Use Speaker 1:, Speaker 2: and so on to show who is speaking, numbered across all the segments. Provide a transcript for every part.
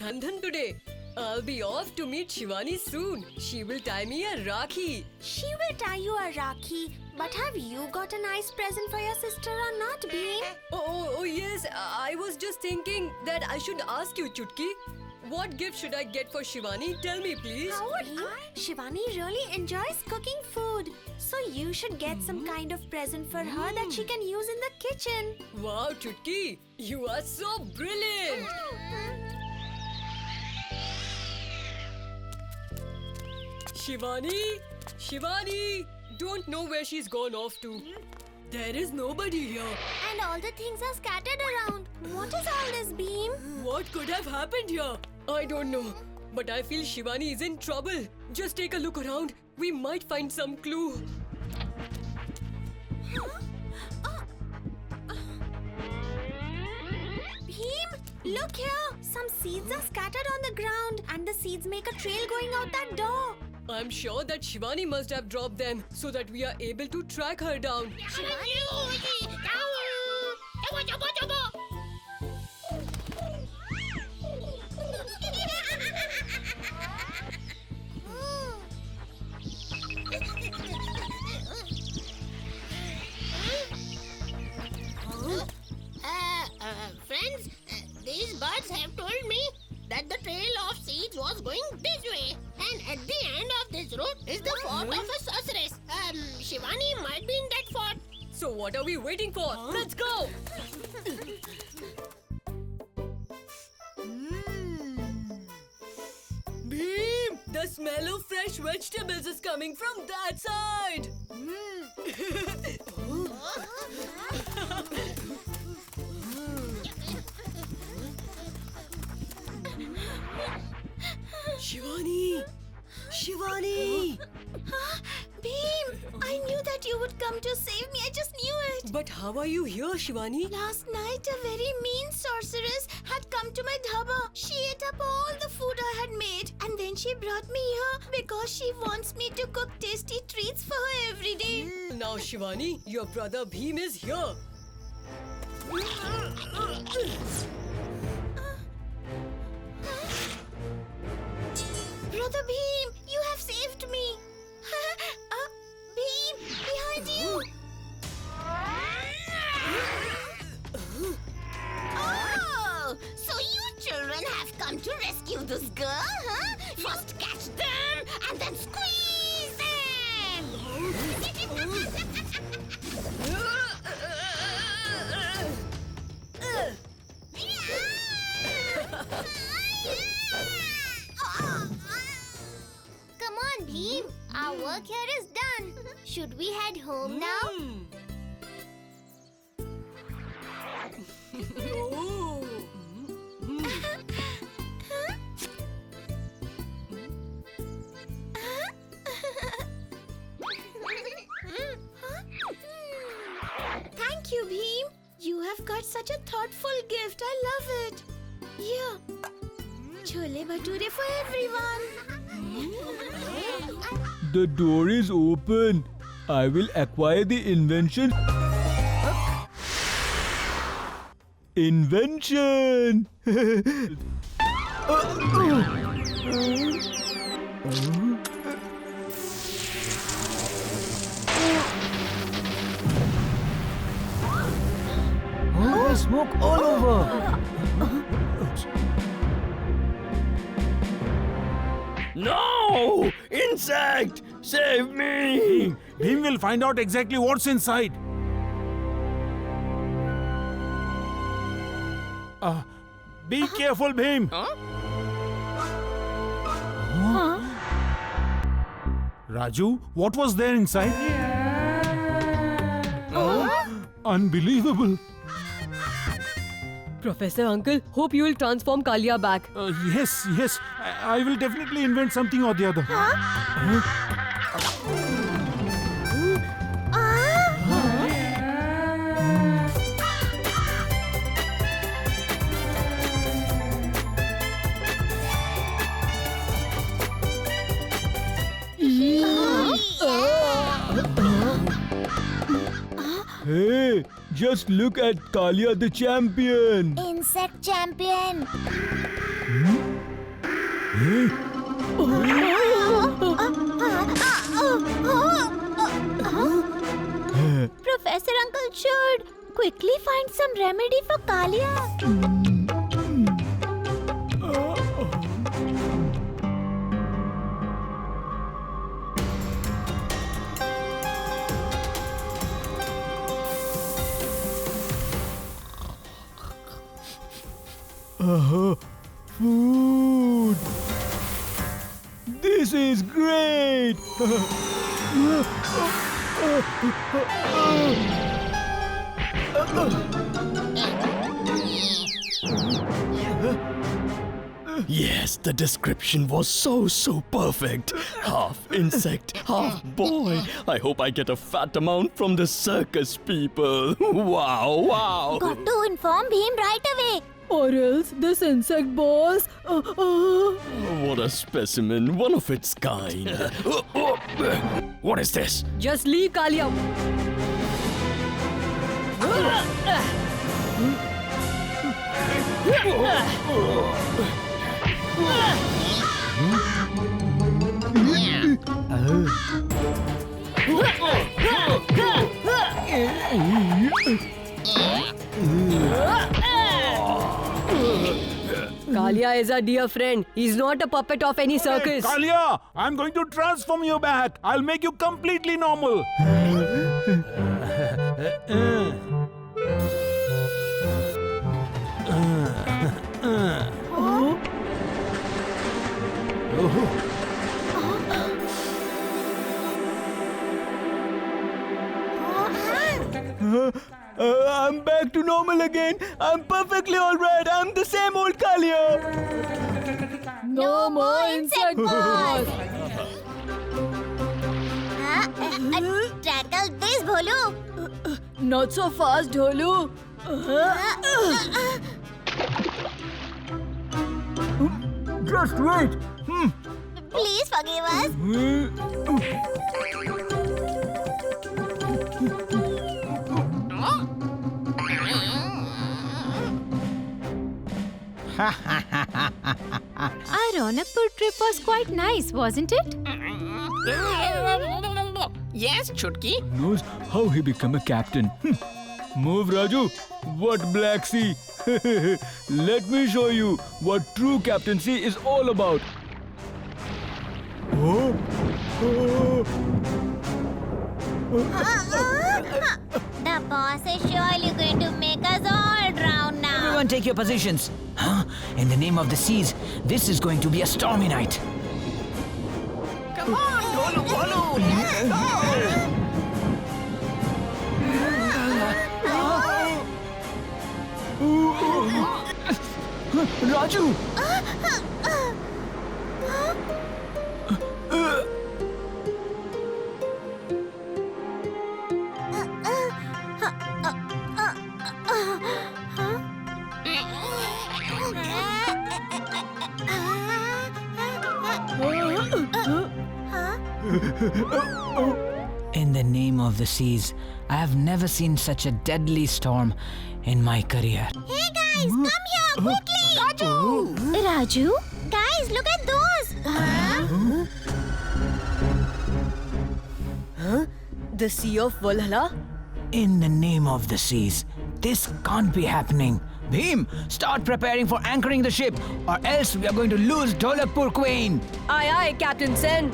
Speaker 1: Raksha today. I'll be off to meet Shivani soon. She will tie me a Rakhi.
Speaker 2: She will tie you a Rakhi. But have you got a nice present for your sister or not, Bheem?
Speaker 1: Oh yes. I was just thinking that I should ask you, Chutki. What gift should I get for Shivani? Tell me, please.
Speaker 2: How would I? Shivani really enjoys cooking food. So you should get some kind of present for her that she can use in the kitchen.
Speaker 1: Wow, Chutki. You are so brilliant. Shivani! Don't know where she's gone off to. There is nobody here.
Speaker 2: And all the things are scattered around. What is all this, Bheem?
Speaker 1: What could have happened here? I don't know. But I feel Shivani is in trouble. Just take a look around. We might find some clue.
Speaker 2: Bheem, look here. Some seeds are scattered on the ground and the seeds make a trail going out that door.
Speaker 1: I'm sure that Shivani must have dropped them so that we are able to track her down.
Speaker 3: Friends, these birds have told me that the trail of seeds was going this way, and at the end of this road is the fort of a sorceress. Shivani might be in that fort.
Speaker 1: So what are we waiting for? Let's go! Bheem! The smell of fresh vegetables is coming from that side! Shivani!
Speaker 2: Bheem, I knew that you would come to save me. I just knew it.
Speaker 1: But how are you here, Shivani?
Speaker 2: Last night, a very mean sorceress had come to my dhaba. She ate up all the food I had made. And then she brought me here because she wants me to cook tasty treats for her every day.
Speaker 1: Now, Shivani, your brother Bheem is here.
Speaker 2: Brother Bheem, you have saved me. Bheem, behind you.
Speaker 3: Oh, so you children have come to rescue this girl, huh? First catch them and then squeeze them.
Speaker 2: Come on, Bheem. Our work here is done. Should we head home now?
Speaker 1: Oh.
Speaker 2: Thank you, Bheem. You have got such a thoughtful gift. I love it. Here. Chole bhature for everyone.
Speaker 4: The door is open. I will acquire the invention. Invention! There's smoke all over.
Speaker 5: No! Insect! Save me!
Speaker 6: Bheem will find out exactly what's inside. Be careful, Bheem. Raju, what was there inside? Unbelievable.
Speaker 1: Professor Uncle, hope you will transform Kalia back.
Speaker 6: Yes. I will definitely invent something or the other.
Speaker 4: Hey, just look at Kalia the champion.
Speaker 2: Insect champion. Professor Uncle should quickly find some remedy for Kalia.
Speaker 4: Food. This is great.
Speaker 5: Yes, the description was so perfect. Half insect, half boy. I hope I get a fat amount from the circus people. Wow.
Speaker 2: Got to inform Bhim right away.
Speaker 1: Or else this insect boss.
Speaker 5: What a specimen, one of its kind. What is this?
Speaker 1: Just leave Kalia. Kalia is a dear friend. He's not a puppet of any circus.
Speaker 6: Kalia, I'm going to transform you back. I'll make you completely normal.
Speaker 4: I'm back to normal again. I'm perfectly alright. I'm the same old Kalia.
Speaker 1: No more insect boss.
Speaker 2: Tackle this, Bholu.
Speaker 1: Not so fast, Dholu.
Speaker 4: Just wait.
Speaker 2: Please forgive us.
Speaker 7: Our Ronakpur trip was quite nice, wasn't it?
Speaker 3: Yes, Chutki.
Speaker 4: Knows how he become a captain. Move, Raju. What Black Sea? Let me show you what true captaincy is all about.
Speaker 2: The boss is surely going to make us all drown now.
Speaker 8: Everyone take your positions. Huh? In the name of the seas, this is going to be a stormy night.
Speaker 3: Come on, Dholu Bholu. Let's go.
Speaker 8: Raju! In the name of the seas, I have never seen such a deadly storm in my career.
Speaker 2: Hey guys, come here quickly! Raju? Guys, look at those!
Speaker 1: The Sea of Valhalla?
Speaker 8: In the name of the seas, this can't be happening. Bhim, start preparing for anchoring the ship, or else we are going to lose Dholakpur Queen.
Speaker 1: Aye, aye, Captain Sen.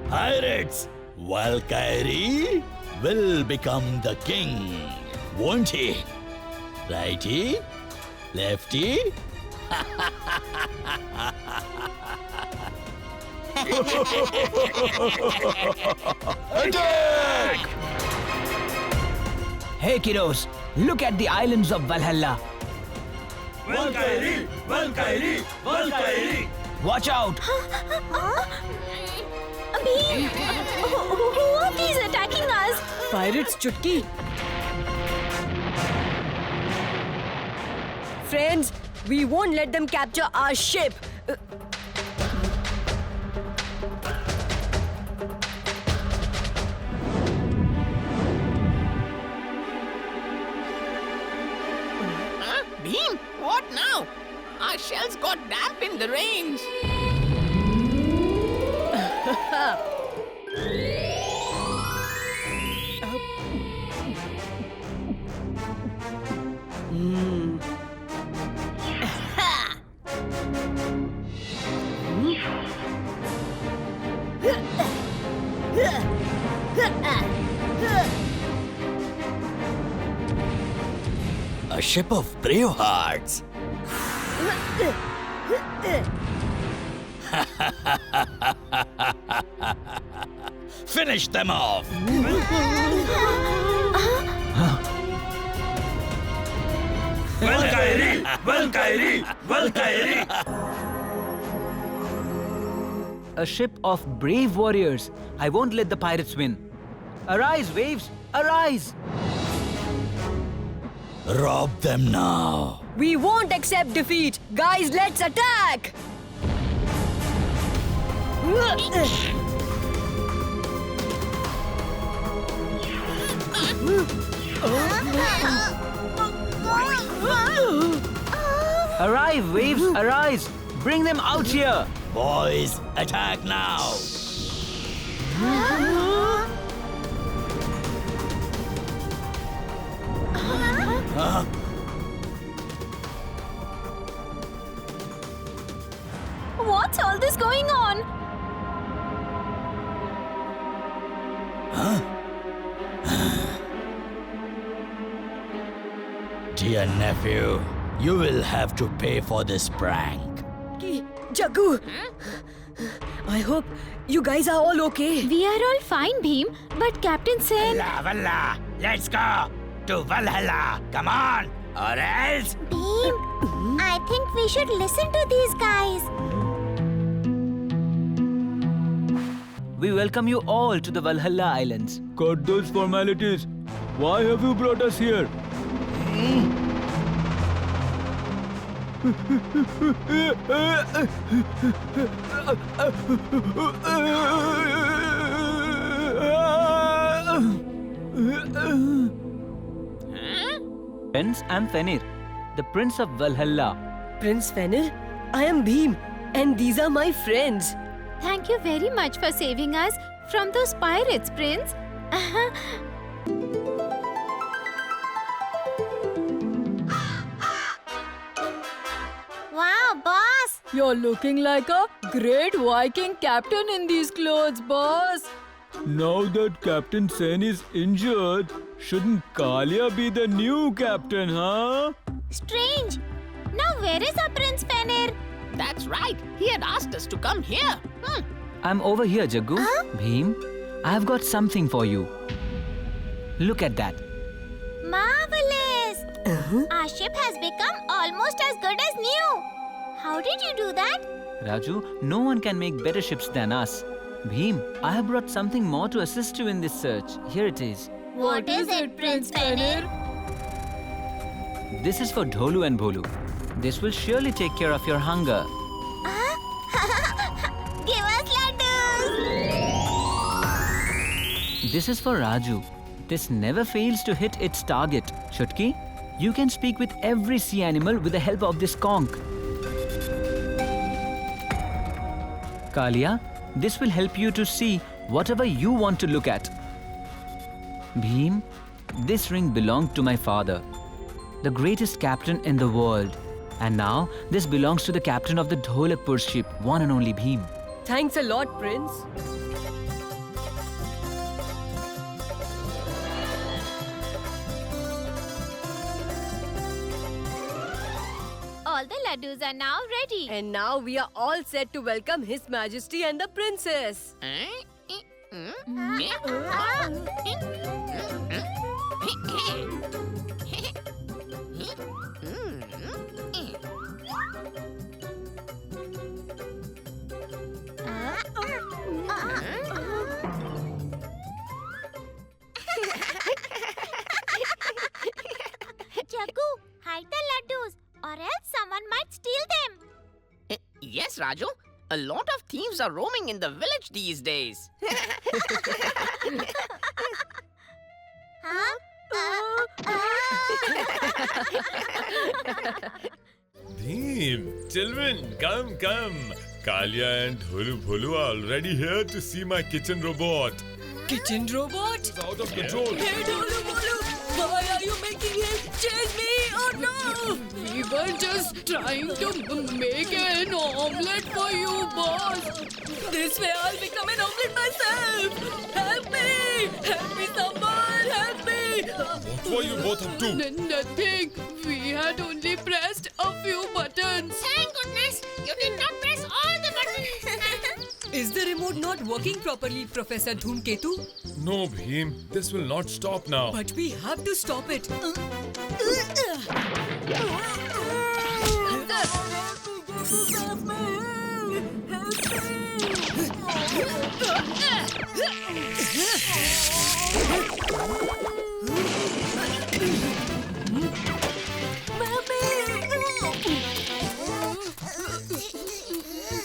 Speaker 5: Pirates, Valkyrie will become the king, won't he? Righty? Lefty? Attack!
Speaker 8: Hey kiddos, look at the islands of Valhalla.
Speaker 5: Valkyrie! Valkyrie! Valkyrie!
Speaker 8: Watch out!
Speaker 2: Bhim! Who are these attacking us?
Speaker 1: Pirates, Chutki. Friends, we won't let them capture our ship.
Speaker 9: shells got damp in the rains.
Speaker 5: A ship of brave hearts. Finish them off.
Speaker 6: Well, Kyrie! Well, Kyrie! Well, Kyrie!
Speaker 8: A ship of brave warriors. I won't let the pirates win. Arise, waves! Arise!
Speaker 5: Rob them now.
Speaker 1: We won't accept defeat. Guys, let's attack!
Speaker 8: Arrive, waves! Arise! Bring them out here!
Speaker 5: Boys, attack now.
Speaker 7: What's all this going on?
Speaker 5: Dear nephew, you will have to pay for this prank.
Speaker 1: Jaggu! I hope you guys are all okay.
Speaker 7: We are all fine, Bheem, but Captain Sen...
Speaker 8: Valhalla! Let's go to Valhalla! Come on! Or else...
Speaker 2: Bheem, I think we should listen to these guys.
Speaker 8: We welcome you all to the Valhalla Islands.
Speaker 4: Cut those formalities. Why have you brought us here?
Speaker 8: Prince, I'm Fenrir, the Prince of Valhalla.
Speaker 1: Prince Fenrir, I am Bheem, and these are my friends.
Speaker 7: Thank you very much for saving us from those pirates, Prince.
Speaker 2: Wow, boss!
Speaker 1: You're looking like a great Viking captain in these clothes, boss.
Speaker 4: Now that Captain Sen is injured, shouldn't Kalia be the new captain, huh?
Speaker 2: Strange. Now where is our Prince Fenrir?
Speaker 9: That's right. He had asked us to come here.
Speaker 8: I'm over here, Jaggu. Bheem, I've got something for you. Look at that.
Speaker 2: Marvelous! Our ship has become almost as good as new. How did you do that?
Speaker 8: Raju, no one can make better ships than us. Bheem, I have brought something more to assist you in this search. Here it is.
Speaker 2: What is it, Prince Fenrir?
Speaker 8: This is for Dholu and Bholu. This will surely take care of your hunger.
Speaker 2: Give us laddus!
Speaker 8: This is for Raju. This never fails to hit its target. Chutki, you can speak with every sea animal with the help of this conch. Kalia, this will help you to see whatever you want to look at. Bheem, this ring belonged to my father, the greatest captain in the world. And now, this belongs to the captain of the Dholakpur ship, one and only Bheem.
Speaker 1: Thanks a lot, Prince.
Speaker 7: All the laddus are now ready.
Speaker 1: And now we are all set to welcome His Majesty and the Princess.
Speaker 2: Jaggu, hide the laddus, or else someone might steal them.
Speaker 9: Yes, Raju. A lot of thieves are roaming in the village these days.
Speaker 2: Huh?
Speaker 10: Bheem, children, come, come. Kalia and Hulu Bhulu are already here to see my kitchen robot.
Speaker 1: Kitchen robot?
Speaker 10: It's out of control.
Speaker 1: Hey, Dholu Bolu! Why are you making him chase me? Oh no! We were just trying to make an omelette for you, boss. This way I'll become an omelette myself. Help me! Help me, someone! Help me!
Speaker 10: What were you both up to?
Speaker 1: Nothing. We had only pressed a few buttons.
Speaker 3: Thank goodness you did not press all the buttons.
Speaker 1: Is the remote not working properly, Professor Dhoomketu?
Speaker 10: No, Bhim. This will not stop now.
Speaker 1: But we have to stop it.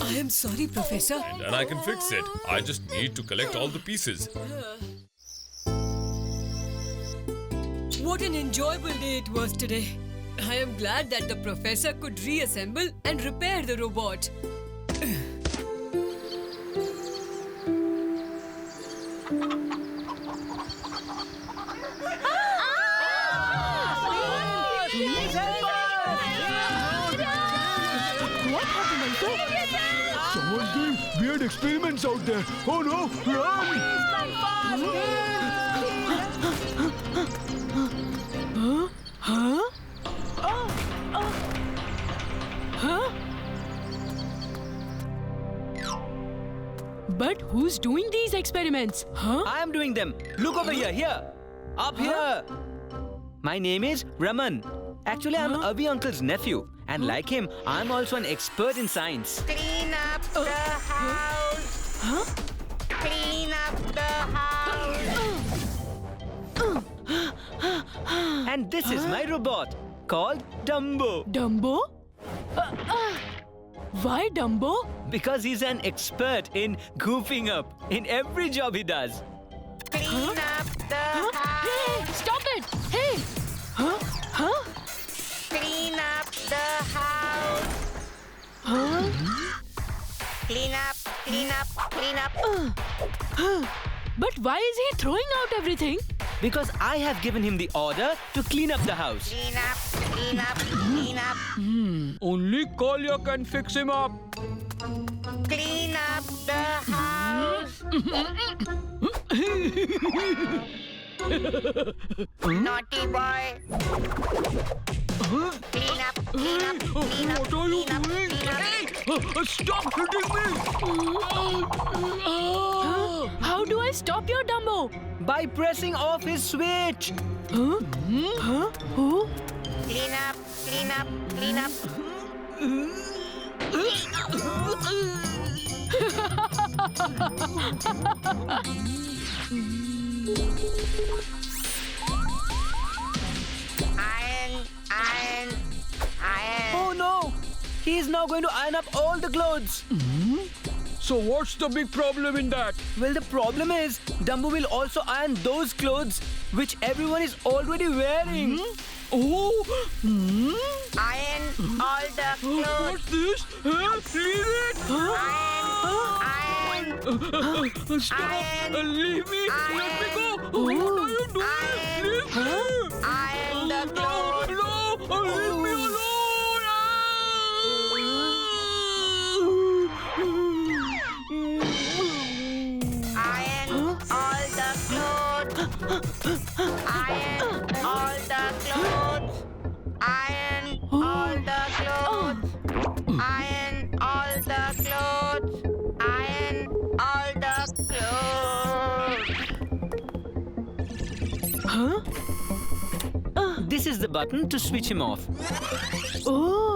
Speaker 1: I am sorry, Professor.
Speaker 10: And I can fix it. I just need to collect all the pieces.
Speaker 1: What an enjoyable day it was today. I am glad that the professor could reassemble and repair the robot.
Speaker 4: Someone's doing weird experiments out there. Oh no, run!
Speaker 1: But who's doing these experiments? Huh?
Speaker 8: I am doing them. Look over here. Up here. My name is Raman. Actually, I'm Avi uncle's nephew. And like him, I'm also an expert in science.
Speaker 9: Clean up the house. Clean up the house.
Speaker 8: And this is my robot called Dumbo.
Speaker 1: Dumbo? Why Dumbo?
Speaker 8: Because he's an expert in goofing up in every job he does.
Speaker 9: Clean up the house.
Speaker 1: Hey, stop it! Hey!
Speaker 9: Clean up the house. Clean up, clean up, clean up.
Speaker 1: But why is he throwing out everything?
Speaker 8: Because I have given him the order to clean up the house.
Speaker 9: Clean up, clean up, clean up.
Speaker 4: Only Kalia can fix him up.
Speaker 9: Clean up the house. Naughty boy. Clean up, clean up, clean up,
Speaker 4: What are you
Speaker 9: clean up,
Speaker 4: doing?
Speaker 9: clean up.
Speaker 4: Stop hitting me!
Speaker 1: How do I stop your Dumbo?
Speaker 8: By pressing off his switch.
Speaker 9: Clean up, clean up, clean up. Iron, iron, iron.
Speaker 8: Oh no! He is now going to iron up all the clothes.
Speaker 4: So what's the big problem in that?
Speaker 8: Well, the problem is Dumbo will also iron those clothes which everyone is already wearing.
Speaker 4: Oh!
Speaker 9: Iron all the clothes.
Speaker 4: What's this? Leave it!
Speaker 9: Iron, iron.
Speaker 4: Stop!
Speaker 9: Iron.
Speaker 4: Leave me! Let me go! What are you doing?
Speaker 9: Iron.
Speaker 4: Leave me!
Speaker 9: Iron the
Speaker 4: No!
Speaker 9: clothes.
Speaker 4: No! Leave me alone!
Speaker 9: Iron all the clothes. Iron all the clothes. Iron all the clothes. Iron all the clothes. Iron all the clothes.
Speaker 8: This is the button to switch him off.
Speaker 1: Oh!